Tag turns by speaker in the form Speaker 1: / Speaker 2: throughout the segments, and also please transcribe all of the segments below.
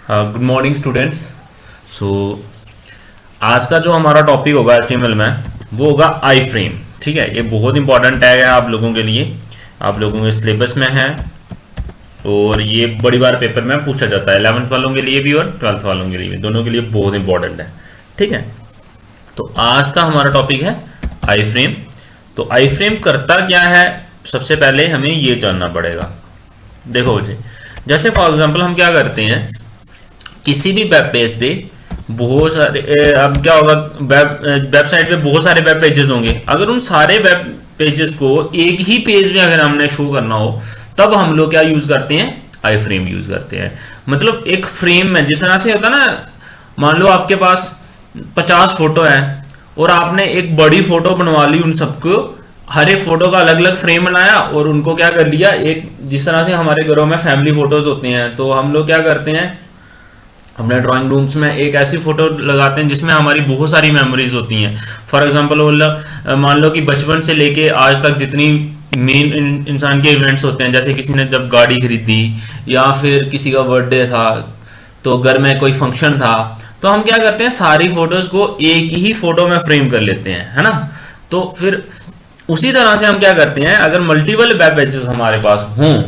Speaker 1: Good morning students. सो आज का जो हमारा टॉपिक होगा HTML में वो होगा आई फ्रेम। ठीक है, ये बहुत इंपॉर्टेंट टैग है आप लोगों के लिए, आप लोगों के सिलेबस में है और ये बड़ी बार पेपर में पूछा जाता है 11th वालों के लिए भी और 12th वालों के लिए भी, दोनों के लिए बहुत इंपॉर्टेंट है। ठीक है, तो आज का हमारा टॉपिक है आई फ्रेम। तो आई फ्रेम करता क्या है, सबसे पहले हमें ये जानना पड़ेगा। देखो जी, जैसे फॉर एग्जांपल हम क्या करते हैं, किसी भी वेब पेज पे बहुत सारे अब क्या होगा, वेबसाइट पे बहुत सारे वेब पेजेस होंगे। अगर उन सारे वेब पेजेस को एक ही पेज में अगर हमने शो करना हो, तब हम लोग क्या यूज करते हैं, आई फ्रेम यूज करते हैं। मतलब एक फ्रेम में जिस तरह से होता है ना, मान लो आपके पास 50 फोटो है और आपने एक बड़ी फोटो बनवा ली, उन सबको हर एक फोटो का अलग अलग फ्रेम बनाया और उनको क्या कर लिया, एक जिस तरह से हमारे घरों में फैमिली फोटोज होते हैं, तो हम लोग क्या करते हैं अपने ड्राइंग रूम्स में एक ऐसी फोटो लगाते हैं जिसमें हमारी बहुत सारी मेमोरीज होती हैं। फॉर एग्जांपल मान लो कि बचपन से लेके आज तक जितनी मेन इंसान के इवेंट्स होते हैं, जैसे किसी ने जब गाड़ी खरीदी या फिर किसी का बर्थडे था, तो घर में कोई फंक्शन था, तो हम क्या करते हैं सारी फोटोज को एक ही फोटो में फ्रेम कर लेते हैं, है ना। तो फिर उसी तरह से हम क्या करते हैं, अगर मल्टीपल वेब पेजेस हमारे पास हों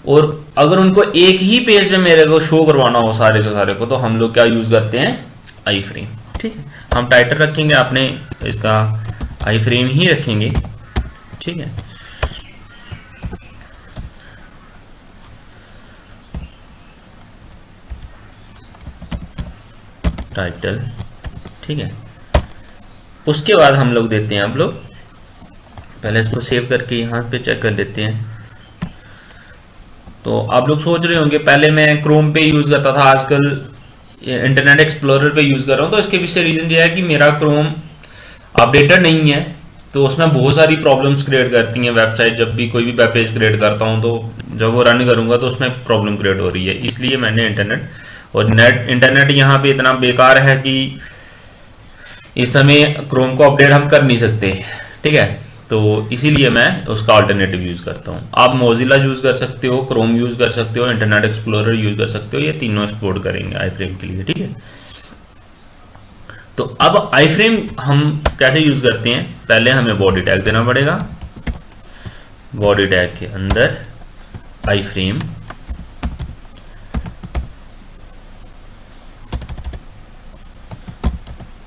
Speaker 1: और अगर उनको एक ही पेज पे मेरे को शो करवाना हो सारे के सारे को, तो हम लोग क्या यूज करते हैं, आई फ्रेम। ठीक है, हम टाइटल रखेंगे आपने इसका आई फ्रेम ही रखेंगे। ठीक है, टाइटल। ठीक है, उसके बाद हम लोग देते हैं, आप लोग पहले इसको सेव करके यहाँ पे चेक कर लेते हैं। तो आप लोग सोच रहे होंगे पहले मैं क्रोम पे यूज करता था, आजकल इंटरनेट एक्सप्लोरर पे यूज कर रहा हूँ। तो इसके पीछे रीजन ये है कि मेरा क्रोम अपडेटेड नहीं है, तो उसमें बहुत सारी प्रॉब्लम्स क्रिएट करती हैं वेबसाइट। जब भी कोई भी वेब पेज क्रिएट करता हूँ तो जब वो रन करूँगा तो उसमें प्रॉब्लम क्रिएट हो रही है, इसलिए मैंने इंटरनेट यहाँ पे इतना बेकार है कि इस समय क्रोम को अपडेट हम कर नहीं सकते। ठीक है, तो इसीलिए मैं उसका अल्टरनेटिव यूज करता हूँ। आप मोजिला यूज कर सकते हो, क्रोम यूज कर सकते हो, इंटरनेट एक्सप्लोरर यूज कर सकते हो, ये तीनों एक्सप्लोर करेंगे आई फ्रेम के लिए। ठीक है, तो अब आई फ्रेम हम कैसे यूज करते हैं, पहले हमें बॉडी टैग देना पड़ेगा। बॉडी टैग के अंदर आई फ्रेम,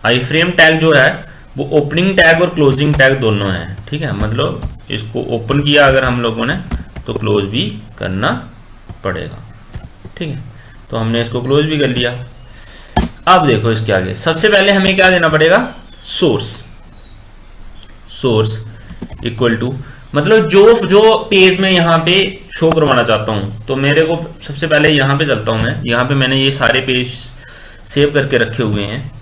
Speaker 1: आई फ्रेम टैग जो है वो ओपनिंग टैग और क्लोजिंग टैग दोनों है। ठीक है, मतलब इसको ओपन किया अगर हम लोगों ने तो क्लोज भी करना पड़ेगा। ठीक है, तो हमने इसको क्लोज भी कर लिया। अब देखो इसके आगे सबसे पहले हमें क्या देना पड़ेगा, सोर्स। सोर्स इक्वल टू, मतलब जो जो पेज में यहाँ पे शो करवाना चाहता हूँ, तो मेरे को सबसे पहले यहाँ पे चलता हूँ मैं। यहाँ पे मैंने ये सारे पेज सेव करके रखे हुए हैं।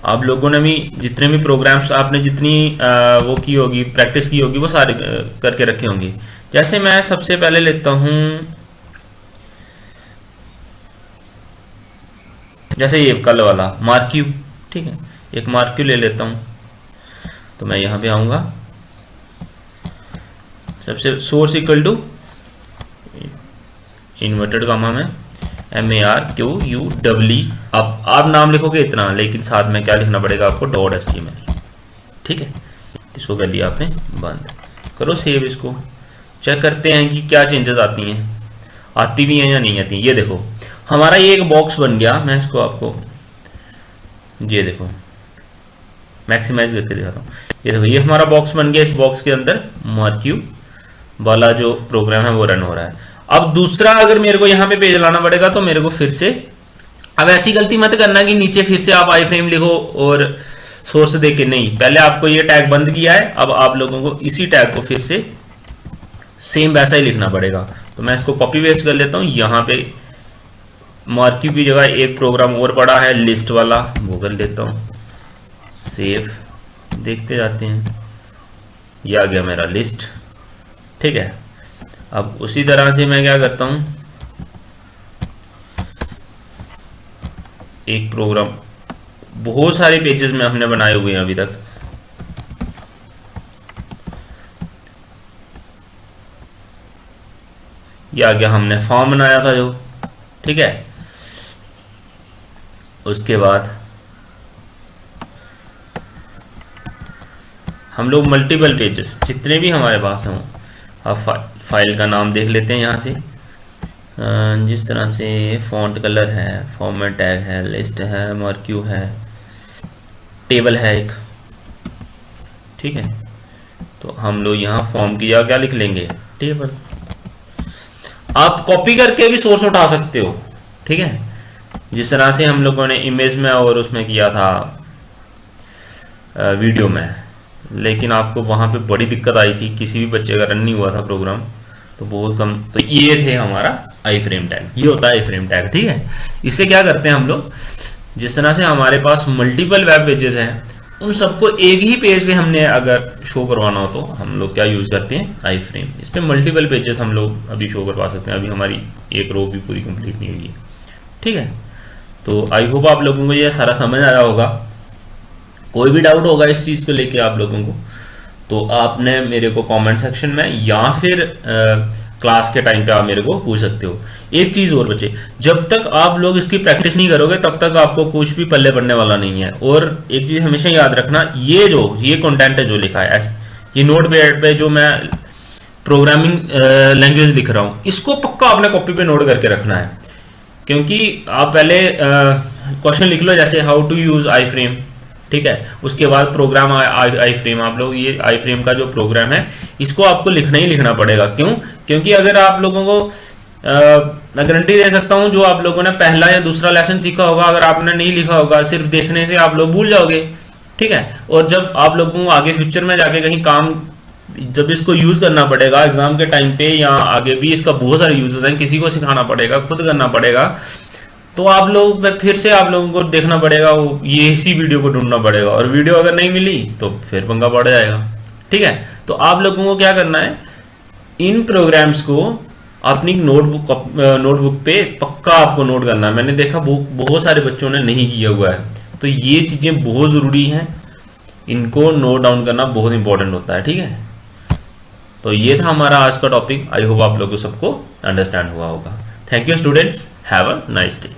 Speaker 1: आप लोगों ने भी जितने भी प्रोग्राम्स आपने जितनी वो की होगी, प्रैक्टिस की होगी, वो सारे करके रखे होंगे। जैसे मैं सबसे पहले लेता हूँ, जैसे ये कल वाला मार्क्यू। ठीक है, एक मार्क्यू ले लेता हूँ। तो मैं यहाँ पे आऊँगा, सबसे source equal to inverted comma में MARQUE। अब आप नाम लिखोगे इतना, लेकिन साथ में क्या लिखना पड़ेगा आपको, .html। ठीक है, इसको कर लिया आपने बंद, करो सेव। इसको चेक करते हैं कि क्या चेंजेस आती हैं, आती भी हैं या नहीं आती। ये देखो हमारा ये एक बॉक्स बन गया। मैं इसको आपको ये देखो मैक्सिमाइज करके दिखा रहा हूँ। ये देखो ये हमारा बॉक्स बन गया। इस बॉक्स के अंदर मार्क्यू वाला जो प्रोग्राम है वो रन हो रहा है। अब दूसरा अगर मेरे को यहाँ पे पेज लाना पड़ेगा तो मेरे को फिर से, अब ऐसी गलती मत करना कि नीचे फिर से आप आई फ्रेम लिखो और सोर्स दे के, नहीं, पहले आपको ये टैग बंद किया है, अब आप लोगों को इसी टैग को फिर से सेम वैसा ही लिखना पड़ेगा। तो मैं इसको कॉपी पेस्ट कर लेता हूँ। यहाँ पे मार्क्यू की जगह एक प्रोग्राम और पड़ा है लिस्ट वाला, वो कर लेता हूँ, सेव। देखते जाते हैं, ये आ गया मेरा लिस्ट। ठीक है, अब उसी तरह से मैं क्या करता हूं, एक प्रोग्राम बहुत सारे पेजेस में हमने बनाए हुए हैं अभी तक। ये आ गया, हमने फॉर्म बनाया था जो। ठीक है, उसके बाद हम लोग मल्टीपल पेजेस जितने भी हमारे पास हों, अब फाइल का नाम देख लेते हैं यहाँ से। जिस तरह से फॉन्ट कलर है, फॉर्मेट टैग है, लिस्ट है, मर्क्यू है, टेबल है एक, ठीक है। तो हम लोग यहाँ फॉर्म की जगह क्या लिख लेंगे, टेबल। आप कॉपी करके भी सोर्स उठा सकते हो, ठीक है, जिस तरह से हम लोगों ने इमेज में और उसमें किया था वीडियो में। लेकिन आपको वहाँ पे बड़ी दिक्कत आई थी, किसी भी बच्चे का रन नहीं हुआ था प्रोग्राम, तो बहुत कम। तो ये थे हमारा आई फ्रेम टैग, ये होता है आई फ्रेम टैग, ठीक है। इससे क्या करते हैं हम लोग, जिस तरह से हमारे पास मल्टीपल वेब पेजेस हैं, उन सबको एक ही पेज पे हमने अगर शो करवाना हो तो हम लोग क्या यूज़ करते हैं, आई फ्रेम। इस पर मल्टीपल पेजेस हम लोग अभी शो करवा सकते हैं। अभी हमारी एक रो भी पूरी कंप्लीट नहीं हुई है, ठीक है। तो आई होप आप लोगों को ये सारा समझ आ रहा होगा। कोई भी डाउट होगा इस चीज़ को लेके आप लोगों को, तो आपने मेरे को कमेंट सेक्शन में या फिर क्लास के टाइम पे आप मेरे को पूछ सकते हो। एक चीज़ और बच्चे, जब तक आप लोग इसकी प्रैक्टिस नहीं करोगे तब तक आपको कुछ भी पल्ले पड़ने वाला नहीं है। और एक चीज़ हमेशा याद रखना, ये कंटेंट है जो लिखा है, ये नोट पैड पे जो मैं प्रोग्रामिंग लैंग्वेज लिख रहा हूँ, इसको पक्का आपने कॉपी पे नोट करके रखना है। क्योंकि आप पहले क्वेश्चन लिख लो, जैसे how to use iframe, ठीक है। उसके बाद प्रोग्राम आई फ्रेम, आप लोग ये आई फ्रेम का जो प्रोग्राम है इसको आपको लिखना ही लिखना पड़ेगा। क्यों? क्योंकि अगर आप लोगों को मैं गारंटी दे सकता हूं, जो आप लोगों ने पहला या दूसरा लेसन सीखा होगा, अगर आपने नहीं लिखा होगा, सिर्फ देखने से आप लोग भूल जाओगे, ठीक है। और जब आप लोगों को आगे फ्यूचर में जाके कहीं काम, जब इसको यूज करना पड़ेगा एग्जाम के टाइम पे या आगे भी, इसका बहुत सारे यूजेस हैं, किसी को सिखाना पड़ेगा, खुद करना पड़ेगा, तो आप लोग फिर से आप लोगों को देखना पड़ेगा, वो ये इसी वीडियो को ढूंढना पड़ेगा, और वीडियो अगर नहीं मिली तो फिर पंगा पड़ जाएगा, ठीक है। तो आप लोगों को क्या करना है, इन प्रोग्राम्स को अपनी नोटबुक पे पक्का आपको नोट करना है। मैंने देखा बहुत सारे बच्चों ने नहीं किया हुआ है, तो ये चीज़ें बहुत ज़रूरी हैं, इनको नोट डाउन करना बहुत इंपॉर्टेंट होता है, ठीक है। तो ये था हमारा आज का टॉपिक। आई होप आप लोगों को सबको अंडरस्टैंड हुआ होगा। Thank you students, have a nice day.